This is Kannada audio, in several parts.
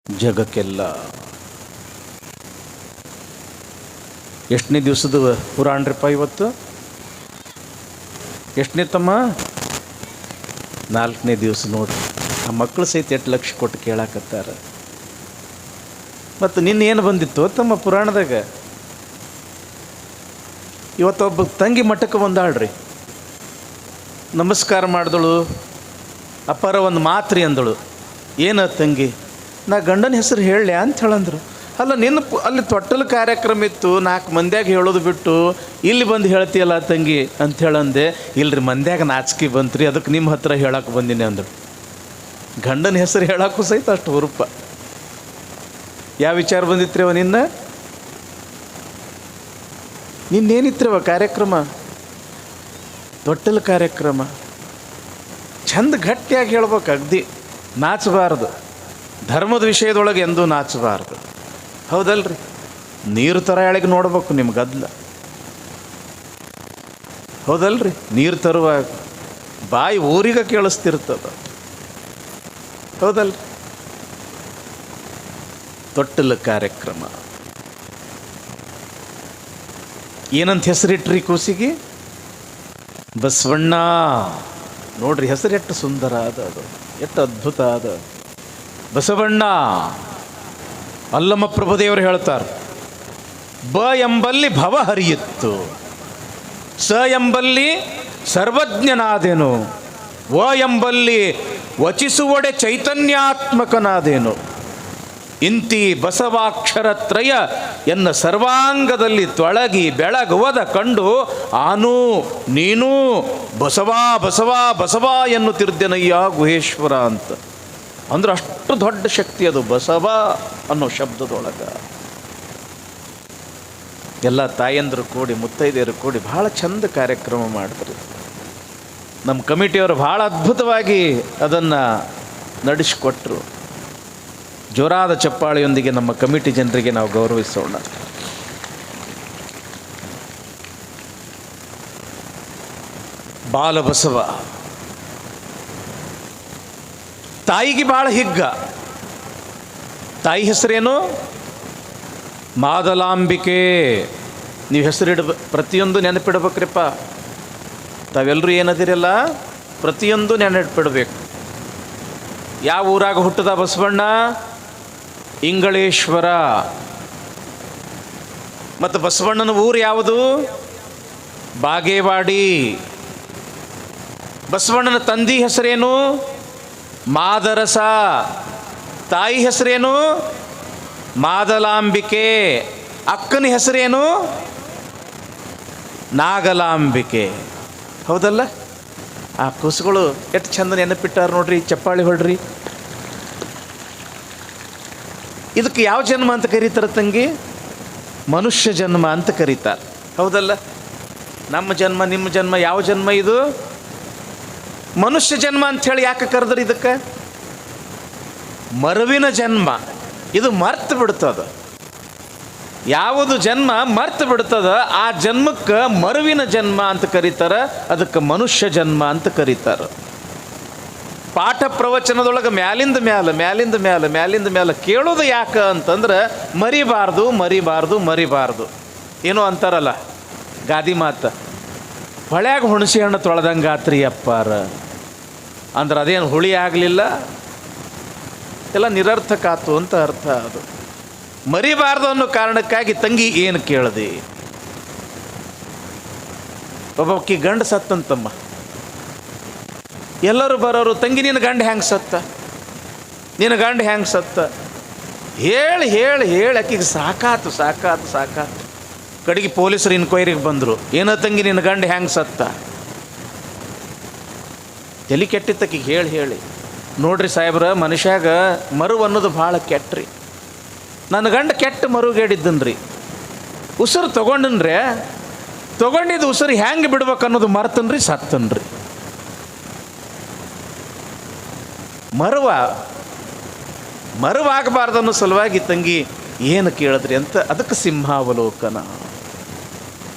ಜಗಕ್ಕೆಲ್ಲ. ಎಷ್ಟನೇ ದಿವಸದ ಪುರಾಣ್ರಿಪ್ಪ ಇವತ್ತು? ಎಷ್ಟನೇ ತಮ್ಮ? 4ನೇ ದಿವಸ ನೋಡ್ರಿ. ಆ ಮಕ್ಕಳು ಸಹಿತ 8 ಲಕ್ಷ ಕೊಟ್ಟು ಕೇಳಾಕತ್ತಾರ. ಮತ್ತು ನಿನ್ನೇನು ಬಂದಿತ್ತು ತಮ್ಮ ಪುರಾಣದಾಗ? ಇವತ್ತೊಬ್ಬ ತಂಗಿ ಮಠಕ್ಕೆ ಬಂದಾಳ್ರಿ. ನಮಸ್ಕಾರ ಮಾಡಿದಳು. ಅಪ್ಪರ ಒಂದು ಮಾತ್ರಿ ಅಂದಳು. ಏನ ತಂಗಿ? ನಾ ಗಂಡನ ಹೆಸರು ಹೇಳಲೆ ಅಂತ ಹೇಳಂದ್ರು. ಅಲ್ಲ ನಿನ್ನ ಅಲ್ಲಿ ತೊಟ್ಟಲು ಕಾರ್ಯಕ್ರಮ ಇತ್ತು, 4 ಮಂದ್ಯಾಗ ಹೇಳೋದು ಬಿಟ್ಟು ಇಲ್ಲಿ ಬಂದು ಹೇಳ್ತೀಯಲ್ಲ ತಂಗಿ ಅಂತ ಹೇಳಂದೆ. ಇಲ್ರಿ ಮಂದ್ಯಾಗ ನಾಚಿಕೆ ಬಂತ್ರಿ, ಅದಕ್ಕೆ ನಿಮ್ಮ ಹತ್ರ ಹೇಳಕ್ಕೆ ಬಂದಿನಿ ಅಂದಳು. ಗಂಡನ ಹೆಸರು ಹೇಳಕ್ಕೂ ಸಹಿತ ಅಷ್ಟು ಹುರುಪ. ಯಾವ ವಿಚಾರ ಬಂದಿತ್ರಿ ಅವ ನಿನ್ನೇನಿತ್ರಿವ ಕಾರ್ಯಕ್ರಮ? ತೊಟ್ಟಲು ಕಾರ್ಯಕ್ರಮ. ಚಂದ ಗಟ್ಟಿಯಾಗಿ ಹೇಳ್ಬೇಕು, ಅಗ್ದಿ ನಾಚಬಾರ್ದು. ಧರ್ಮದ ವಿಷಯದೊಳಗೆ ಎಂದೂ ನಾಚಬಾರ್ದು. ಹೌದಲ್ರಿ? ನೀರು ಥರ ಎಳಗೆ ನೋಡ್ಬೇಕು ನಿಮ್ಮ ಗದ್ದಲ. ಹೌದಲ್ರಿ? ನೀರು ತರುವಾಗ ಬಾಯಿ ಊರಿಗೆ ಕೇಳಿಸ್ತಿರ್ತದ. ಹೌದಲ್ರಿ? ತೊಟ್ಟಲು ಕಾರ್ಯಕ್ರಮ. ಏನಂತ ಹೆಸರಿಟ್ರಿ ಕೂಸಿಗೆ? ಬಸವಣ್ಣ. ನೋಡ್ರಿ ಹೆಸರು ಎಷ್ಟು ಸುಂದರ ಅದ, ಅದು ಎಷ್ಟು ಅದ್ಭುತ ಅದ. ಬಸವಣ್ಣ. ಅಲ್ಲಮ ಪ್ರಭುದೇವರು ಹೇಳ್ತಾರೆ, ಬ ಎಂಬಲ್ಲಿ ಭವ ಹರಿಯಿತ್ತು, ಸ ಎಂಬಲ್ಲಿ ಸರ್ವಜ್ಞನಾದೇನು, ವ ಎಂಬಲ್ಲಿ ವಚಿಸುವಡೆ ಚೈತನ್ಯಾತ್ಮಕನಾದೇನು. ಇಂತಿ ಬಸವಾಕ್ಷರತ್ರಯ ಎನ್ನ ಸರ್ವಾಂಗದಲ್ಲಿ ತೊಳಗಿ ಬೆಳಗುವದ ಕಂಡು ಆನು ನೀನು ಬಸವಾ ಬಸವಾ ಬಸವಾ ಎನ್ನುತ್ತಿರ್ದೆನಯ್ಯ ಗುಹೇಶ್ವರ ಅಂತ. ಅಂದ್ರೆ ಅಷ್ಟು ದೊಡ್ಡ ಶಕ್ತಿ ಅದು ಬಸವ ಅನ್ನೋ ಶಬ್ದದೊಳಗೆ. ಎಲ್ಲ ತಾಯಂದರು ಕೂಡಿ ಮುತ್ತೈದೆಯರು ಕೂಡಿ ಭಾಳ ಚಂದ ಕಾರ್ಯಕ್ರಮ ಮಾಡಿದ್ರು. ನಮ್ಮ ಕಮಿಟಿಯವರು ಭಾಳ ಅದ್ಭುತವಾಗಿ ಅದನ್ನು ನಡೆಸಿಕೊಟ್ರು. ಜೋರಾದ ಚಪ್ಪಾಳೆಯೊಂದಿಗೆ ನಮ್ಮ ಕಮಿಟಿ ಜನರಿಗೆ ನಾವು ಗೌರವಿಸೋಣ. ಬಾಲಬಸವ ತಾಯಿಗೆ ಭಾಳ ಹಿಗ್ಗ. ತಾಯಿ ಹೆಸರೇನು? ಮಾದಲಾಂಬಿಕೆ. ನೀವು ಪ್ರತಿಯೊಂದು ನೆನಪಿಡ್ಬೇಕ್ರಿಪ್ಪ. ತಾವೆಲ್ಲರೂ ಏನದಿರಲ್ಲ, ಪ್ರತಿಯೊಂದು ನೆನಪಿಡಬೇಕು. ಯಾವ ಊರಾಗ ಹುಟ್ಟದ ಬಸವಣ್ಣ? ಇಂಗಳೇಶ್ವರ. ಮತ್ತು ಬಸವಣ್ಣನ ಊರು ಯಾವುದು? ಬಾಗೇವಾಡಿ. ಬಸವಣ್ಣನ ತಂದಿ ಹೆಸರೇನು? ಮಾದರಸ. ತಾಯಿ ಹೆಸರೇನು? ಮಾದಲಾಂಬಿಕೆ. ಅಕ್ಕನ ಹೆಸರೇನು? ನಾಗಲಾಂಬಿಕೆ. ಹೌದಲ್ಲ? ಆ ಕೂಸುಗಳು ಎಷ್ಟು ಚಂದ ನೆನಪಿಟ್ಟಾರ ನೋಡ್ರಿ. ಚಪ್ಪಾಳಿ ಹೊಡ್ರಿ. ಇದಕ್ಕೆ ಯಾವ ಜನ್ಮ ಅಂತ ಕರೀತಾರೆ ತಂಗಿ? ಮನುಷ್ಯ ಜನ್ಮ ಅಂತ ಕರೀತಾರೆ. ಹೌದಲ್ಲ? ನಮ್ಮ ಜನ್ಮ ನಿಮ್ಮ ಜನ್ಮ ಯಾವ ಜನ್ಮ ಇದು? ಮನುಷ್ಯ ಜನ್ಮ ಅಂಥೇಳಿ ಯಾಕೆ ಕರೆದ್ರಿ ಇದಕ್ಕೆ? ಮರುವಿನ ಜನ್ಮ. ಇದು ಮರ್ತು ಬಿಡ್ತದ. ಯಾವುದು ಜನ್ಮ ಮರ್ತು ಬಿಡ್ತದ ಆ ಜನ್ಮಕ್ಕೆ ಮರುವಿನ ಜನ್ಮ ಅಂತ ಕರೀತಾರೆ. ಅದಕ್ಕೆ ಮನುಷ್ಯ ಜನ್ಮ ಅಂತ ಕರೀತಾರೆ. ಪಾಠ ಪ್ರವಚನದೊಳಗೆ ಮ್ಯಾಲಿಂದ ಮ್ಯಾಲ ಕೇಳೋದು ಯಾಕೆ ಅಂತಂದ್ರೆ ಮರಿಬಾರ್ದು ಮರಿಬಾರ್ದು ಮರಿಬಾರ್ದು. ಏನೋ ಅಂತಾರಲ್ಲ ಗಾದಿ ಮಾತು, ಹೊಳ್ಯಾಗ ಹುಣಸೆ ಹಣ್ಣು ತೊಳೆದಂಗೆ ಆತ್ರಿ ಅಪ್ಪಾರ ಅಂದ್ರೆ ಅದೇನು ಹುಳಿ ಆಗಲಿಲ್ಲ, ಎಲ್ಲ ನಿರರ್ಥಕ ಆತು ಅಂತ ಅರ್ಥ. ಅದು ಮರಿಬಾರ್ದು ಅನ್ನೋ ಕಾರಣಕ್ಕಾಗಿ ತಂಗಿ ಏನು ಕೇಳಿದೆ? ಒಬ್ಬಕ್ಕಿ ಗಂಡ ಸತ್ತಂತಮ್ಮ. ಎಲ್ಲರೂ ಬರೋರು, ತಂಗಿ ನಿನ್ನ ಗಂಡ ಹೆಂಗೆ ಸತ್ತ, ನಿನ್ನ ಗಂಡ ಹೆಂಗೆ ಸತ್ತ ಹೇಳಿ ಹೇಳಿ ಹೇಳಿ ಆಕಿಗೆ ಸಾಕಾತು. ಕಡೆಗೆ ಪೊಲೀಸರು ಇನ್ಕ್ವೈರಿಗೆ ಬಂದರು. ಏನೋ ತಂಗಿ ನಿನ್ನ ಗಂಡ ಹೆಂಗೆ ಸತ್ತ? ತಲೆ ಕೆಟ್ಟಿತ್ತಕ್ಕಿಗೆ ಹೇಳಿ ಹೇಳಿ. ನೋಡ್ರಿ ಸಾಹೇಬ್ರ, ಮನುಷ್ಯಾಗ ಮರು ಅನ್ನೋದು ಭಾಳ ಕೆಟ್ಟ್ರಿ. ನನ್ನ ಗಂಡ ಕೆಟ್ಟ ಮರುಗೇಡಿದ್ದನ್ರಿ. ಉಸಿರು ತೊಗೊಂಡನ್ರಿ, ತೊಗೊಂಡಿದ್ದು ಉಸಿರು ಹೆಂಗೆ ಬಿಡ್ಬೇಕು ಅನ್ನೋದು ಮರ್ತನ್ರಿ, ಸತ್ತನ್ರಿ. ಮರುವಾಗಬಾರ್ದು ಅನ್ನೋ ಸಲುವಾಗಿ ತಂಗಿ ಏನು ಕೇಳಿದ್ರಿ ಅಂತ ಅದಕ್ಕೆ ಸಿಂಹಾವಲೋಕನ.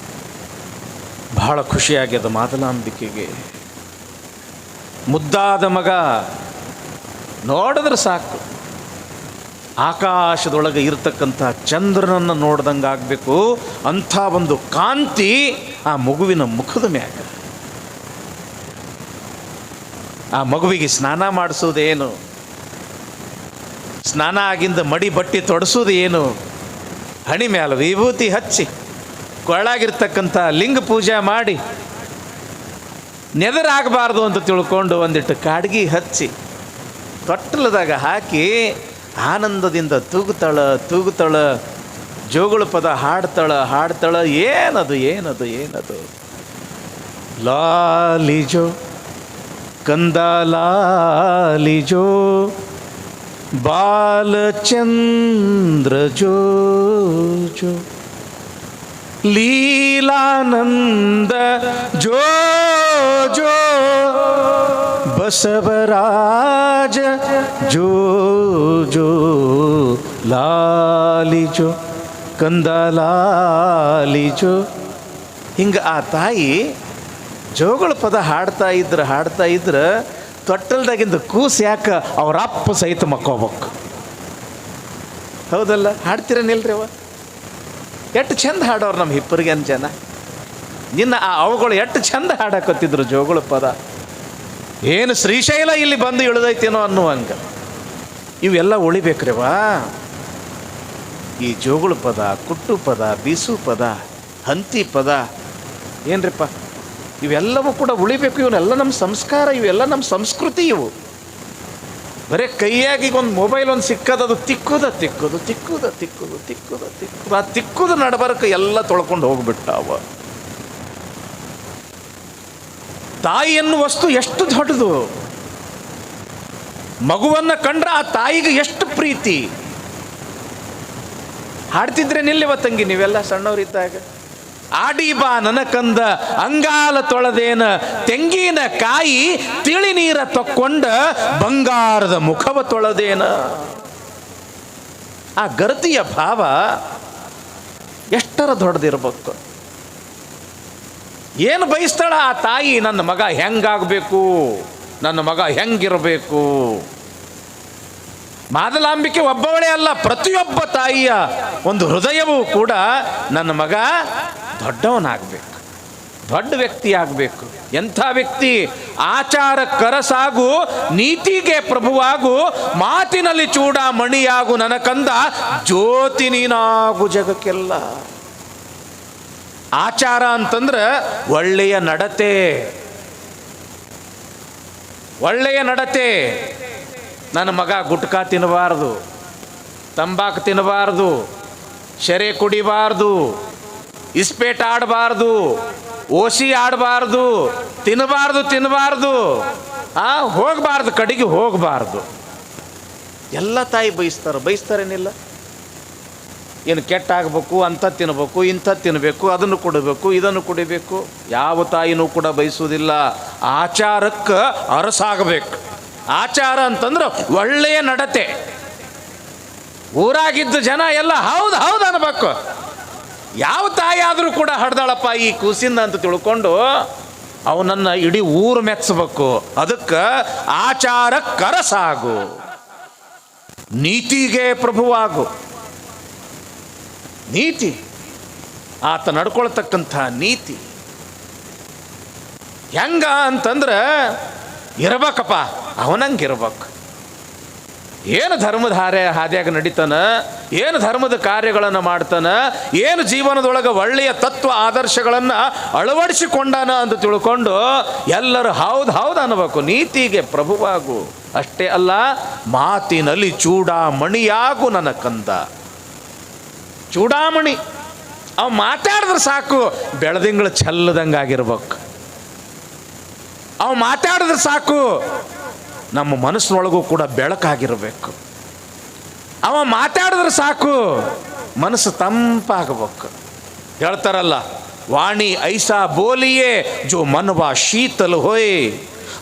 ಬಹಳ ಖುಷಿಯಾಗ್ಯದ ಮಾದಲಾಂಬಿಕೆಗೆ. ಮುದ್ದಾದ ಮಗ ನೋಡಿದ್ರೆ ಸಾಕು. ಆಕಾಶದೊಳಗೆ ಇರತಕ್ಕಂಥ ಚಂದ್ರನನ್ನು ನೋಡ್ದಂಗೆ ಆಗಬೇಕು. ಅಂಥ ಒಂದು ಕಾಂತಿ ಆ ಮಗುವಿನ ಮುಖದ ಮ್ಯಾಗ. ಆ ಮಗುವಿಗೆ ಸ್ನಾನ ಮಾಡಿಸೋದೇನು, ಸ್ನಾನ ಆಗಿಂದ ಮಡಿ ಬಟ್ಟೆ ತೊಡಸೋದು ಏನು, ಹಣಿ ಮ್ಯಾಲ ವಿಭೂತಿ ಹಚ್ಚಿ ಕೊಳಾಗಿರ್ತಕ್ಕಂಥ ಲಿಂಗ ಪೂಜೆ ಮಾಡಿ ನೆದರಾಗಬಾರ್ದು ಅಂತ ತಿಳ್ಕೊಂಡು ಒಂದಿಟ್ಟು ಕಾಡ್ಗಿ ಹಚ್ಚಿ ತೊಟ್ಟಲದಾಗ ಹಾಕಿ ಆನಂದದಿಂದ ತೂಗುತ್ತಳ ಜೋಗುಳು ಪದ ಹಾಡ್ತಾಳ. ಏನದು ಲಾಲಿಜೋ ಕಂದ ಲಾಲಿಜೋ ಬಾಲಚಂದ್ರ ಜೋ ಜೋ ಲೀಲಾನಂದ ಜೋ ಜೋ ಬಸವರಾಜ ಜೋ ಜೋ ಲಾಲಿಜೋ ಕಂದ ಲಾಲಿಜೋ. ಹಿಂಗೆ ಆ ತಾಯಿ ಜೋಗಳ ಪದ ಹಾಡ್ತಾ ಇದ್ರೆ ತೊಟ್ಟಲ್ದಾಗಿಂದ ಕೂಸು ಯಾಕೆ ಅವ್ರ ಅಪ್ಪ ಸಹಿತ ಮಕ್ಕೋಬೇಕು. ಹೌದಲ್ಲ? ಹಾಡ್ತೀರನಿಲ್ರಿ ಅವ? ಎಷ್ಟು ಚಂದ ಹಾಡೋರು ನಮ್ಮ ಹಿಪ್ಪರಿಗೆ ಜನ. ನಿನ್ನ ಆ ಅವುಗಳು ಎಷ್ಟು ಚಂದ ಹಾಡಕತ್ತಿದ್ರು ಜೋಗಳ ಪದ. ಏನು ಶ್ರೀಶೈಲ ಇಲ್ಲಿ ಬಂದು ಇಳಿದೈತೇನೋ ಅನ್ನುವಂಗ. ಇವೆಲ್ಲ ಉಳಿಬೇಕ್ರಿವಾ. ಈ ಜೋಗುಳ ಪದ, ಕುಟ್ಟು ಪದ, ಬೀಸು ಪದ, ಹಂತಿ ಪದ ಏನ್ರಿಪ್ಪ, ಇವೆಲ್ಲವೂ ಕೂಡ ಉಳಿಬೇಕು. ಇವನ್ನೆಲ್ಲ ನಮ್ಮ ಸಂಸ್ಕಾರ, ಇವೆಲ್ಲ ನಮ್ಮ ಸಂಸ್ಕೃತಿ. ಇವು ಬರೀ ಕೈಯಾಗಿ ಒಂದು ಮೊಬೈಲ್ ಒಂದು ಸಿಕ್ಕದ, ಅದು ತಿಕ್ಕುದ ಆ ತಿಕ್ಕುದ ನಡಬರಕ ಎಲ್ಲ ತೊಳ್ಕೊಂಡು ಹೋಗ್ಬಿಟ್ಟಾವ. ತಾಯಿ ಎನ್ನುವ ವಸ್ತು ಎಷ್ಟು ದೊಡ್ಡದು. ಮಗುವನ್ನ ಕಂಡ್ರೆ ಆ ತಾಯಿಗೆ ಎಷ್ಟು ಪ್ರೀತಿ. ಹಾಡ್ತಿದ್ರೆ ನಿಲ್ಲಿವ ತಂಗಿ ನೀವೆಲ್ಲ ಸಣ್ಣವರಿದ್ದಾಗ. ಆಡಿ ಬಾ ನನಕಂದ ಅಂಗಾಲ ತೊಳೆದೇನ ತೆಂಗಿನ ಕಾಯಿ ತಿಳಿ ನೀರ ತಕ್ಕೊಂಡ ಬಂಗಾರದ ಮುಖವ ತೊಳೆದೇನ. ಆ ಗರತಿಯ ಭಾವ ಎಷ್ಟರ ದೊಡ್ಡದಿರ್ಬೇಕು. ಏನು ಬಯಸ್ತಾಳ ಆ ತಾಯಿ? ನನ್ನ ಮಗ ಹೆಂಗಾಗಬೇಕು, ನನ್ನ ಮಗ ಹೆಂಗಿರಬೇಕು. ಮಾದಲಾಂಬಿಕೆ ಒಬ್ಬವಳೇ ಅಲ್ಲ, ಪ್ರತಿಯೊಬ್ಬ ತಾಯಿಯ ಒಂದು ಹೃದಯವೂ ಕೂಡ ನನ್ನ ಮಗ ದೊಡ್ಡವನಾಗಬೇಕು, ದೊಡ್ಡ ವ್ಯಕ್ತಿ ಆಗಬೇಕು. ಎಂಥ ವ್ಯಕ್ತಿ? ಆಚಾರ ಕರಸಾಗು, ನೀತಿಗೆ ಪ್ರಭುವಾಗು, ಮಾತಿನಲ್ಲಿ ಚೂಡಾಮಣಿಯಾಗು ನನಕಂದ ಜ್ಯೋತಿ ನೀನಾಗು ಜಗಕ್ಕೆಲ್ಲ. ಆಚಾರ ಅಂತಂದ್ರೆ ಒಳ್ಳೆಯ ನಡತೆ, ಒಳ್ಳೆಯ ನಡತೆ. ನನ್ನ ಮಗ ಗುಟ್ಕಾ ತಿನ್ನಬಾರ್ದು, ತಂಬಾಕು ತಿನ್ನಬಾರ್ದು, ಶರೆ ಕುಡಿಬಾರ್ದು, ಇಸ್ಪೇಟ್ ಆಡಬಾರ್ದು, ಓಸಿ ಆಡಬಾರ್ದು, ತಿನ್ನಬಾರ್ದು, ಹೋಗಬಾರ್ದು, ಕಡೆಗೆ ಹೋಗಬಾರ್ದು. ಎಲ್ಲ ತಾಯಿ ಬಯಸ್ತಾರೇನಿಲ್ಲ? ಏನು ಕೆಟ್ಟಾಗಬೇಕು, ಅಂಥದ್ದು ತಿನ್ನಬೇಕು, ಇಂಥದ್ದು ತಿನ್ನಬೇಕು, ಅದನ್ನು ಕೊಡಬೇಕು, ಇದನ್ನು ಕುಡಿಬೇಕು. ಯಾವ ತಾಯಿನೂ ಕೂಡ ಬಯಸುವುದಿಲ್ಲ. ಆಚಾರಕ್ಕೆ ಅರಸಾಗಬೇಕು. ಆಚಾರ ಅಂತಂದ್ರೆ ಒಳ್ಳೆಯ ನಡತೆ. ಊರಾಗಿದ್ದ ಜನ ಎಲ್ಲ ಹೌದು ಅನ್ಬೇಕು. ಯಾವ ತಾಯಿ ಆದರೂ ಕೂಡ ಹಡ್ದಾಳಪ್ಪ ಈ ಕೂಸಿಂದ ಅಂತ ತಿಳ್ಕೊಂಡು ಅವನನ್ನು ಇಡೀ ಊರು ಮೆಚ್ಚಬೇಕು. ಅದಕ್ಕೆ ಆಚಾರ ಕರಸಾಗು, ನೀತಿಗೆ ಪ್ರಭುವಾಗು. ನೀತಿ, ಆತ ನಡ್ಕೊಳ್ತಕ್ಕಂಥ ನೀತಿ ಹೆಂಗ ಅಂತಂದ್ರೆ ಇರಬೇಕಪ್ಪ, ಅವನಂಗಿರ್ಬೇಕು. ಏನು ಧರ್ಮದ ಹಾದಿಯಾಗ ನಡೀತಾನ, ಏನು ಧರ್ಮದ ಕಾರ್ಯಗಳನ್ನು ಮಾಡ್ತಾನ, ಏನು ಜೀವನದೊಳಗೆ ಒಳ್ಳೆಯ ತತ್ವ ಆದರ್ಶಗಳನ್ನು ಅಳವಡಿಸಿಕೊಂಡಾನ ಅಂತ ತಿಳ್ಕೊಂಡು ಎಲ್ಲರೂ ಹೌದು ಅನ್ನಬೇಕು. ನೀತಿಗೆ ಪ್ರಭುವಾಗು. ಅಷ್ಟೇ ಅಲ್ಲ, ಮಾತಿನಲ್ಲಿ ಚೂಡಾಮಣಿಯಾಗು ನನ್ನ ಕಂದ. ಚೂಡಾಮಣಿ ಅವ ಮಾತಾಡಿದ್ರೆ ಸಾಕು ಬೆಳದಿಂಗಳು ಚೆಲ್ಲದಂಗಾಗಿರ್ಬೇಕು. ಅವ ಮಾತಾಡಿದ್ರೆ ಸಾಕು ನಮ್ಮ ಮನಸ್ಸಿನೊಳಗೂ ಕೂಡ ಬೆಳಕಾಗಿರಬೇಕು. ಅವ ಮಾತಾಡಿದ್ರೆ ಸಾಕು ಮನಸ್ಸು ತಂಪಾಗಬೇಕು. ಹೇಳ್ತಾರಲ್ಲ, ವಾಣಿ ಐಸಾ ಬೋಲಿಯೇ ಜೋ ಮನವಾ ಶೀತಲ್ ಹೋಯ್,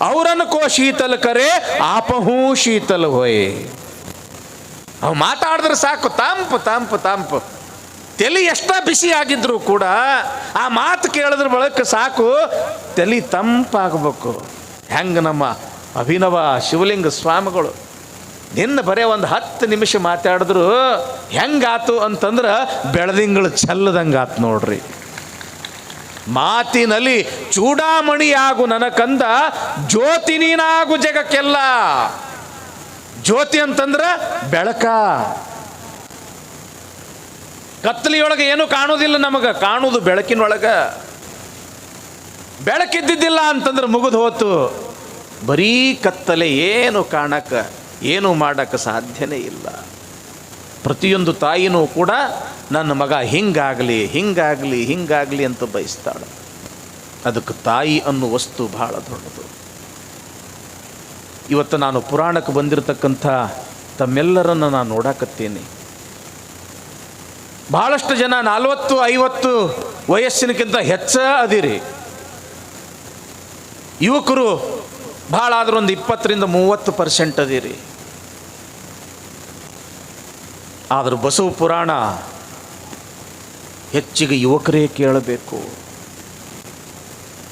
ಅವರನ್ನು ಕೋ ಶೀತಲ್ ಕರೆ ಆಪಹೂ ಶೀತಲ್ ಹೋಯ್. ಅವ ಮಾತಾಡಿದ್ರೆ ಸಾಕು ತಂಪು. ತಲೆ ಎಷ್ಟ ಬಿಸಿ ಆಗಿದ್ರು ಕೂಡ ಆ ಮಾತು ಕೇಳಿದ್ರ ಬಳಕ ಸಾಕು ತಲೆ ತಂಪಾಗಬೇಕು. ಹೆಂಗೆ ನಮ್ಮ ಅಭಿನವ ಶಿವಲಿಂಗ ಸ್ವಾಮಿಗಳು ನಿನ್ನ ಬರೇ ಒಂದು 10 ನಿಮಿಷ ಮಾತಾಡಿದ್ರು ಹೆಂಗಾತು ಅಂತಂದ್ರೆ ಬೆಳದಿಂಗಳು ಚೆಲ್ಲದಂಗಾತು ನೋಡ್ರಿ. ಮಾತಿನಲ್ಲಿ ಚೂಡಾಮಣಿಯಾಗು ನನ್ನ ಕಂದ, ಜ್ಯೋತಿ ನೀನಾಗು ಜಗಕ್ಕೆಲ್ಲ. ಜ್ಯೋತಿ ಅಂತಂದ್ರೆ ಬೆಳಕ. ಕತ್ತಲಿಯೊಳಗೆ ಏನು ಕಾಣುವುದಿಲ್ಲ ನಮಗೆ, ಕಾಣುವುದು ಬೆಳಕಿನೊಳಗ. ಬೆಳಕಿದ್ದಿದ್ದಿಲ್ಲ ಅಂತಂದ್ರೆ ಮುಗಿದು ಹೋತು. ಬರೀ ಕತ್ತಲೆ, ಏನು ಕಾಣಕ್ಕೆ ಏನು ಮಾಡಕ್ಕೆ ಸಾಧ್ಯನೇ ಇಲ್ಲ. ಪ್ರತಿಯೊಂದು ತಾಯಿನೂ ಕೂಡ ನನ್ನ ಮಗ ಹಿಂಗಾಗಲಿ ಹಿಂಗಾಗಲಿ ಹಿಂಗಾಗಲಿ ಅಂತ ಬಯಸ್ತಾಳೆ. ಅದಕ್ಕೆ ತಾಯಿ ಅನ್ನೋ ವಸ್ತು ಬಹಳ ದೊಡ್ಡದು. ಇವತ್ತು ನಾನು ಪುರಾಣಕ್ಕೆ ಬಂದಿರತಕ್ಕಂಥ ತಮ್ಮೆಲ್ಲರನ್ನು ನಾನು ನೋಡಾಕತ್ತೀನಿ. ಬಹಳಷ್ಟು ಜನ 40-50 ವಯಸ್ಸಿನಕ್ಕಿಂತ ಹೆಚ್ಚ ಅದಿರಿ. ಯುವಕರು ಭಾಳ ಆದರೂ ಒಂದು 20-30% ಅದಿರಿ. ಆದರೂ ಬಸವ ಪುರಾಣ ಹೆಚ್ಚಿಗೆ ಯುವಕರೇ ಕೇಳಬೇಕು.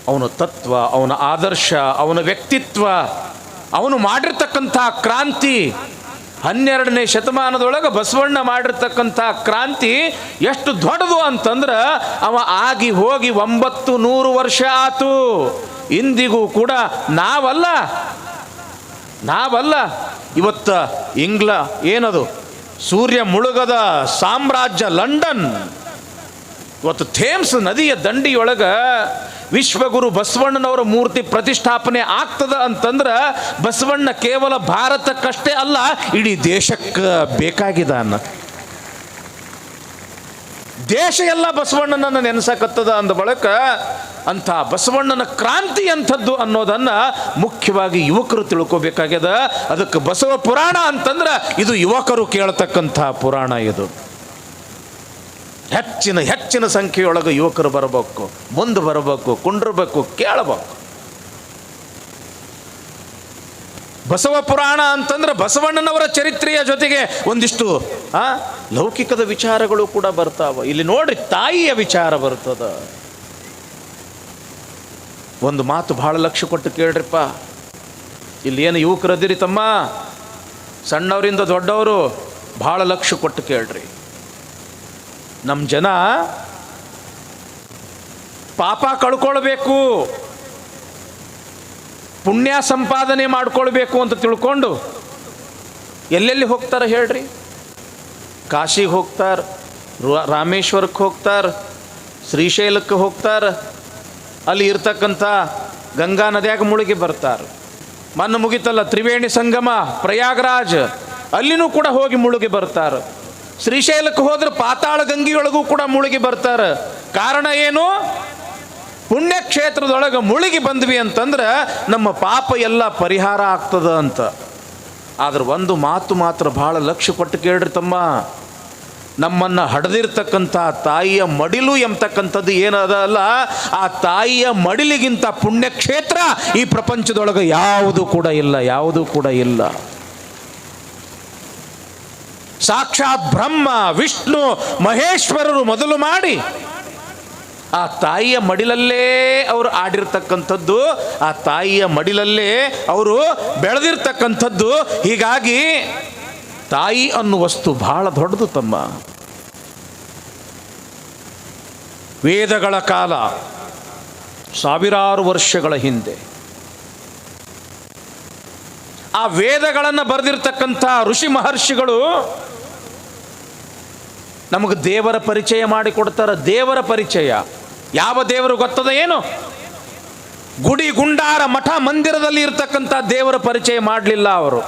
ಅವನ ತತ್ವ, ಅವನ ಆದರ್ಶ, ಅವನ ವ್ಯಕ್ತಿತ್ವ, ಅವನು ಮಾಡಿರ್ತಕ್ಕಂಥ ಕ್ರಾಂತಿ, 12ನೇ ಶತಮಾನದೊಳಗೆ ಬಸವಣ್ಣ ಮಾಡಿರ್ತಕ್ಕಂಥ ಕ್ರಾಂತಿ ಎಷ್ಟು ದೊಡ್ಡದು ಅಂತಂದ್ರೆ ಅವ ಆಗಿ ಹೋಗಿ 900 ವರ್ಷ ಆತು. ಇಂದಿಗೂ ಕೂಡ ನಾವಲ್ಲ ಇವತ್ತು ಏನದು ಸೂರ್ಯ ಮುಳುಗದ ಸಾಮ್ರಾಜ್ಯ ಲಂಡನ್, ಇವತ್ತು ಥೇಮ್ಸ್ ನದಿಯ ದಂಡಿಯೊಳಗೆ ವಿಶ್ವಗುರು ಬಸವಣ್ಣನವರ ಮೂರ್ತಿ ಪ್ರತಿಷ್ಠಾಪನೆ ಆಗ್ತದ ಅಂತಂದ್ರೆ ಬಸವಣ್ಣ ಕೇವಲ ಭಾರತಕ್ಕಷ್ಟೇ ಅಲ್ಲ, ಇಡೀ ದೇಶಕ್ಕೆ ಬೇಕಾಗಿದ್ದಾನ. ದೇಶ ಎಲ್ಲ ಬಸವಣ್ಣನನ್ನು ನೆನೆಸಕತ್ತದ ಅಂದ ಬಳಿಕ ಅಂಥ ಬಸವಣ್ಣನ ಕ್ರಾಂತಿ ಅಂಥದ್ದು ಅನ್ನೋದನ್ನು ಮುಖ್ಯವಾಗಿ ಯುವಕರು ತಿಳ್ಕೋಬೇಕಾಗ್ಯದ. ಅದಕ್ಕೆ ಬಸವ ಪುರಾಣ ಅಂತಂದ್ರೆ ಇದು ಯುವಕರು ಕೇಳತಕ್ಕಂಥ ಪುರಾಣ. ಇದು ಹೆಚ್ಚಿನ ಸಂಖ್ಯೆಯೊಳಗೆ ಯುವಕರು ಬರಬೇಕು, ಮುಂದೆ ಬರಬೇಕು, ಕುಂಡ್ರಬೇಕು, ಕೇಳಬೇಕು. ಬಸವ ಪುರಾಣ ಅಂತಂದ್ರೆ ಬಸವಣ್ಣನವರ ಚರಿತ್ರೆಯ ಜೊತೆಗೆ ಒಂದಿಷ್ಟು ಲೌಕಿಕದ ವಿಚಾರಗಳು ಕೂಡ ಬರ್ತಾವ. ಇಲ್ಲಿ ನೋಡ್ರಿ, ತಾಯಿಯ ವಿಚಾರ ಬರ್ತದ. ಒಂದು ಮಾತು ಬಹಳ ಲಕ್ಷ್ಯ ಕೊಟ್ಟು ಕೇಳ್ರಿಪ್ಪ. ಇಲ್ಲಿ ಏನು ಯುವಕರದಿರಿ ತಮ್ಮ, ಸಣ್ಣವರಿಂದ ದೊಡ್ಡವರು ಬಹಳ ಲಕ್ಷ್ಯ ಕೊಟ್ಟು ಕೇಳ್ರಿ. ನಮ್ಮ ಜನ ಪಾಪ ಕಳ್ಕೊಳ್ಬೇಕು, ಪುಣ್ಯ ಸಂಪಾದನೆ ಮಾಡ್ಕೊಳ್ಬೇಕು ಅಂತ ತಿಳ್ಕೊಂಡು ಎಲ್ಲೆಲ್ಲಿ ಹೋಗ್ತಾರೆ ಹೇಳ್ರಿ? ಕಾಶಿಗೆ ಹೋಗ್ತಾರೆ, ರಾಮೇಶ್ವರಕ್ಕೆ ಹೋಗ್ತಾರೆ, ಶ್ರೀಶೈಲಕ್ಕೆ ಹೋಗ್ತಾರೆ, ಅಲ್ಲಿ ಇರ್ತಕ್ಕಂಥ ಗಂಗಾ ನದಿಯಾಗ ಮುಳುಗಿ ಬರ್ತಾರೆ. ಮಣ್ಣು ಮುಗಿತಲ್ಲ ತ್ರಿವೇಣಿ ಸಂಗಮ ಪ್ರಯಾಗರಾಜ್, ಅಲ್ಲಿನೂ ಕೂಡ ಹೋಗಿ ಮುಳುಗಿ ಬರ್ತಾರೆ. ಶ್ರೀಶೈಲಕ್ಕೆ ಹೋದ್ರೆ ಪಾತಾಳ ಗಂಗೆಯೊಳಗೂ ಕೂಡ ಮುಳುಗಿ ಬರ್ತಾರೆ. ಕಾರಣ ಏನು? ಪುಣ್ಯಕ್ಷೇತ್ರದೊಳಗೆ ಮುಳುಗಿ ಬಂದ್ವಿ ಅಂತಂದ್ರೆ ನಮ್ಮ ಪಾಪ ಎಲ್ಲ ಪರಿಹಾರ ಆಗ್ತದ ಅಂತ. ಆದ್ರೆ ಒಂದು ಮಾತು ಮಾತ್ರ ಬಹಳ ಲಕ್ಷ್ಯ ಕೊಟ್ಟು ಕೇಳ್ರಿ ತಮ್ಮ, ನಮ್ಮನ್ನು ಹಡೆದಿರ್ತಕ್ಕಂಥ ತಾಯಿಯ ಮಡಿಲು ಎಂಬತಕ್ಕಂಥದ್ದು ಏನದ ಅಲ್ಲ, ಆ ತಾಯಿಯ ಮಡಿಲಿಗಿಂತ ಪುಣ್ಯಕ್ಷೇತ್ರ ಈ ಪ್ರಪಂಚದೊಳಗೆ ಯಾವುದು ಕೂಡ ಇಲ್ಲ. ಸಾಕ್ಷಾತ್ ಬ್ರಹ್ಮ ವಿಷ್ಣು ಮಹೇಶ್ವರರು ಮೊದಲು ಮಾಡಿ ಆ ತಾಯಿಯ ಮಡಿಲಲ್ಲೇ ಅವರು ಆಡಿರ್ತಕ್ಕಂಥದ್ದು, ಆ ತಾಯಿಯ ಮಡಿಲಲ್ಲೇ ಅವರು ಬೆಳೆದಿರ್ತಕ್ಕಂಥದ್ದು. ಹೀಗಾಗಿ ತಾಯಿ ಅನ್ನೋ ವಸ್ತು ಬಹಳ ದೊಡ್ಡದು ತಮ್ಮ. ವೇದಗಳ ಕಾಲ ಸಾವಿರಾರು ವರ್ಷಗಳ ಹಿಂದೆ ಆ ವೇದಗಳನ್ನು ಬರೆದಿರ್ತಕ್ಕಂಥ ಋಷಿ ಮಹರ್ಷಿಗಳು ನಮಗೆ ದೇವರ ಪರಿಚಯ ಮಾಡಿಕೊಡ್ತಾರೆ. ದೇವರ ಪರಿಚಯ ಯಾವ ದೇವರು ಗೊತ್ತದ ಏನು? ಗುಡಿ ಗುಂಡಾರ ಮಠ ಮಂದಿರದಲ್ಲಿ ಇರ್ತಕ್ಕಂಥ ದೇವರ ಪರಿಚಯ ಮಾಡಲಿಲ್ಲ ಅವರು.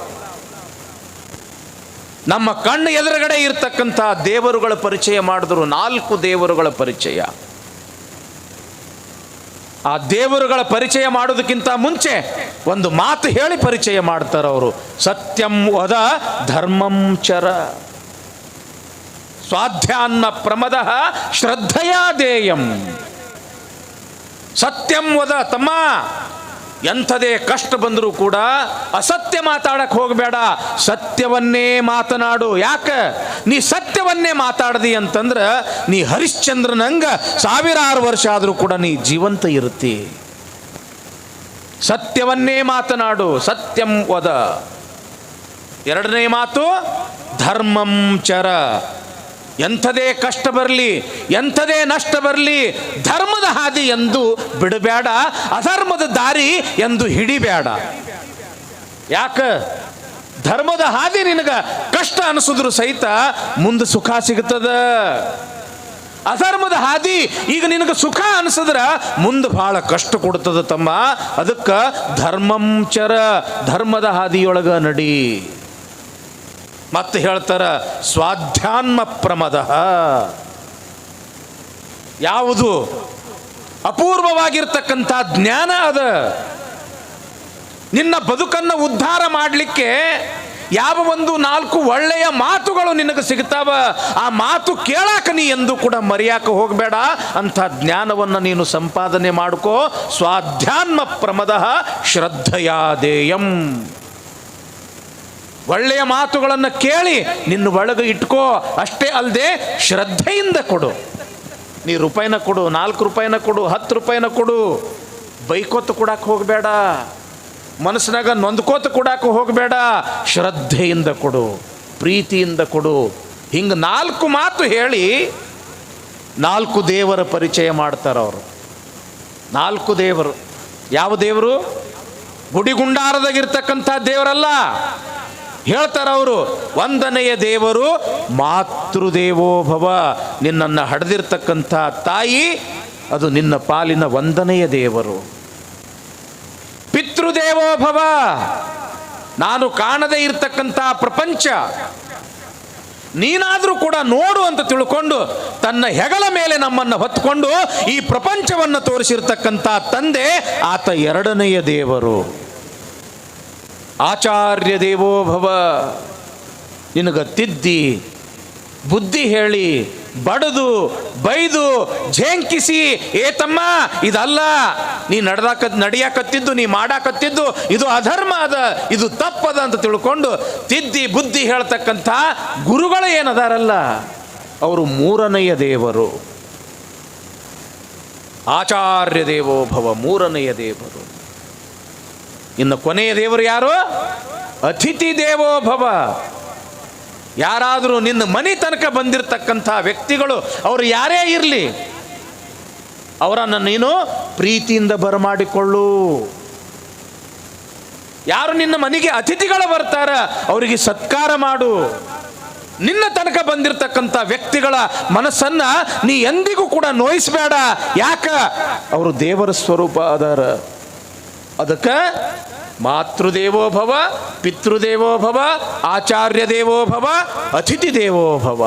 ನಮ್ಮ ಕಣ್ಣು ಎದುರುಗಡೆ ಇರ್ತಕ್ಕಂಥ ದೇವರುಗಳ ಪರಿಚಯ ಮಾಡಿದ್ರು. 4 ದೇವರುಗಳ ಪರಿಚಯ. ಆ ದೇವರುಗಳ ಪರಿಚಯ ಮಾಡೋದಕ್ಕಿಂತ ಮುಂಚೆ ಒಂದು ಮಾತು ಹೇಳಿ ಪರಿಚಯ ಮಾಡ್ತಾರೆ ಅವರು. ಸತ್ಯಂ ವದ ಧರ್ಮಂ ಚರ ಸ್ವಾಧ್ಯಾನ್ನ ಪ್ರಮದ ಶ್ರದ್ಧೆಯ ದೇಯಂ. ಸತ್ಯಂ ವದ ತಮ್ಮ, ಎಂಥದೇ ಕಷ್ಟ ಬಂದರೂ ಕೂಡ ಅಸತ್ಯ ಮಾತಾಡಕ್ಕೆ ಹೋಗಬೇಡ, ಸತ್ಯವನ್ನೇ ಮಾತನಾಡು. ಯಾಕೆ? ನೀ ಸತ್ಯವನ್ನೇ ಮಾತಾಡ್ದಿ ಅಂತಂದ್ರೆ ನೀ ಹರಿಶ್ಚಂದ್ರನಂಗ 1000 ವರ್ಷ ಆದರೂ ಕೂಡ ನೀ ಜೀವಂತ ಇರುತ್ತಿ. ಸತ್ಯವನ್ನೇ ಮಾತನಾಡು. ಸತ್ಯಂ ವದ. ಎರಡನೇ ಮಾತು ಧರ್ಮಂ ಚರ. ಎಂಥದೇ ಕಷ್ಟ ಬರಲಿ, ಎಂಥದೇ ನಷ್ಟ ಬರಲಿ, ಧರ್ಮದ ಹಾದಿ ಎಂದು ಬಿಡಬೇಡ, ಅಧರ್ಮದ ದಾರಿ ಎಂದು ಹಿಡಿಬೇಡ. ಯಾಕ? ಧರ್ಮದ ಹಾದಿ ನಿನಗ ಕಷ್ಟ ಅನಿಸಿದ್ರು ಸಹಿತ ಮುಂದೆ ಸುಖ ಸಿಗ್ತದ. ಅಧರ್ಮದ ಹಾದಿ ಈಗ ನಿನಗೆ ಸುಖ ಅನಿಸಿದ್ರ ಮುಂದೆ ಬಹಳ ಕಷ್ಟ ಕೊಡ್ತದ ತಮ್ಮ. ಅದಕ್ಕೆ ಧರ್ಮಂಚರ, ಧರ್ಮದ ಹಾದಿಯೊಳಗ ನಡಿ. ಮತ್ತೆ ಹೇಳ್ತಾರ ಸ್ವಾಧ್ಯಾತ್ಮ ಪ್ರಮದ. ಯಾವುದು ಅಪೂರ್ವವಾಗಿರ್ತಕ್ಕಂಥ ಜ್ಞಾನ ಅದ. ನಿನ್ನ ಬದುಕನ್ನು ಉದ್ಧಾರ ಮಾಡಲಿಕ್ಕೆ ಯಾವ ಒಂದು 4 ಒಳ್ಳೆಯ ಮಾತುಗಳು ನಿನಗೆ ಸಿಗ್ತಾವ, ಆ ಮಾತು ಕೇಳಾಕ ನೀ ಎಂದು ಕೂಡ ಮರೆಯಾಕ ಹೋಗಬೇಡ. ಅಂಥ ಜ್ಞಾನವನ್ನು ನೀನು ಸಂಪಾದನೆ ಮಾಡ್ಕೋ. ಸ್ವಾಧ್ಯಾತ್ಮ ಪ್ರಮದ ಶ್ರದ್ಧೆಯಾದೇಯಂ. ಒಳ್ಳೆಯ ಮಾತುಗಳನ್ನು ಕೇಳಿ ನಿನ್ನ ಒಳಗೆ ಇಟ್ಕೋ. ಅಷ್ಟೇ ಅಲ್ಲದೆ ಶ್ರದ್ಧೆಯಿಂದ ಕೊಡು. ನೀ ರೂಪಾಯಿನ ಕೊಡು, 4 ರೂಪಾಯಿನ ಕೊಡು, 10 ರೂಪಾಯಿನ ಕೊಡು. ಬೈಕೋತ ಕೊಡಕ್ಕೆ ಹೋಗಬೇಡ, ಮನಸ್ಸಿನಾಗ ನೊಂದ್ಕೋತ ಕೊಡಕ್ಕೆ ಹೋಗಬೇಡ. ಶ್ರದ್ಧೆಯಿಂದ ಕೊಡು, ಪ್ರೀತಿಯಿಂದ ಕೊಡು. ಹಿಂಗೆ 4 ಮಾತು ಹೇಳಿ 4 ದೇವರ ಪರಿಚಯ ಮಾಡ್ತಾರೆ ಅವರು. 4 ದೇವರು. ಯಾವ ದೇವರು? ಗುಡಿಗುಂಡಾರದಾಗಿರ್ತಕ್ಕಂಥ ದೇವರಲ್ಲ. ಹೇಳ್ತಾರೆ ಅವರು, 1ನೆಯ ದೇವರು ಮಾತೃದೇವೋಭವ. ನಿನ್ನನ್ನು ಹಡೆದಿರ್ತಕ್ಕಂಥ ತಾಯಿ ಅದು ನಿನ್ನ ಪಾಲಿನ 1ನೆಯ ದೇವರು. ಪಿತೃದೇವೋಭವ, ನಾನು ಕಾಣದೇ ಇರ್ತಕ್ಕಂಥ ಪ್ರಪಂಚ ನೀನಾದರೂ ಕೂಡ ನೋಡು ಅಂತ ತಿಳ್ಕೊಂಡು ತನ್ನ ಹೆಗಲ ಮೇಲೆ ನಮ್ಮನ್ನು ಹೊತ್ಕೊಂಡು ಈ ಪ್ರಪಂಚವನ್ನು ತೋರಿಸಿರ್ತಕ್ಕಂಥ ತಂದೆ ಆತ 2ನೆಯ ದೇವರು. ಆಚಾರ್ಯ ದೇವೋಭವ, ನಿನಗ ತಿದ್ದಿ ಬುದ್ಧಿ ಹೇಳಿ ಬಡದು ಬೈದು ಝೇಂಕಿಸಿ, ಏತಮ್ಮ ಇದಲ್ಲ, ನೀ ನಡಿಯಾಕತ್ತಿದ್ದು, ನೀ ಮಾಡಾಕತ್ತಿದ್ದು ಇದು ಅಧರ್ಮ ಅದ, ಇದು ತಪ್ಪದ ಅಂತ ತಿಳ್ಕೊಂಡು ತಿದ್ದಿ ಬುದ್ಧಿ ಹೇಳ್ತಕ್ಕಂಥ ಗುರುಗಳು ಏನದಾರಲ್ಲ ಅವರು 3ನೆಯ ದೇವರು. ಆಚಾರ್ಯ ದೇವೋಭವ 3ನೆಯ ದೇವರು. ಇನ್ನು ಕೊನೆಯ ದೇವರು ಯಾರು? ಅತಿಥಿ ದೇವೋಭವ. ಯಾರಾದರೂ ನಿನ್ನ ಮನೆ ತನಕ ಬಂದಿರತಕ್ಕಂಥ ವ್ಯಕ್ತಿಗಳು ಅವರು ಯಾರೇ ಇರಲಿ, ಅವರನ್ನು ನೀನು ಪ್ರೀತಿಯಿಂದ ಬರಮಾಡಿಕೊಳ್ಳು. ಯಾರು ನಿನ್ನ ಮನೆಗೆ ಅತಿಥಿಗಳು ಬರ್ತಾರ ಅವರಿಗೆ ಸತ್ಕಾರ ಮಾಡು. ನಿನ್ನ ತನಕ ಬಂದಿರತಕ್ಕಂಥ ವ್ಯಕ್ತಿಗಳ ಮನಸ್ಸನ್ನ ನೀ ಎಂದಿಗೂ ಕೂಡ ನೋಯಿಸಬೇಡ. ಯಾಕ? ಅವರು ದೇವರ ಸ್ವರೂಪ ಅದಾರ. ಅದಕ್ಕೆ ಮಾತೃದೇವೋಭವ, ಪಿತೃದೇವೋಭವ, ಆಚಾರ್ಯ ದೇವೋಭವ, ಅತಿಥಿ ದೇವೋಭವ.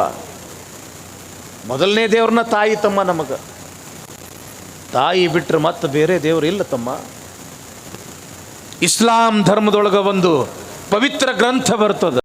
ಮೊದಲನೇ ದೇವ್ರನ್ನ ತಾಯಿ ತಮ್ಮ. ನಮಗೆ ತಾಯಿ ಬಿಟ್ಟರೆ ಮತ್ತೆ ಬೇರೆ ದೇವರು ಇಲ್ಲ ತಮ್ಮ. ಇಸ್ಲಾಂ ಧರ್ಮದೊಳಗೆ ಒಂದು ಪವಿತ್ರ ಗ್ರಂಥ ಬರ್ತದೆ.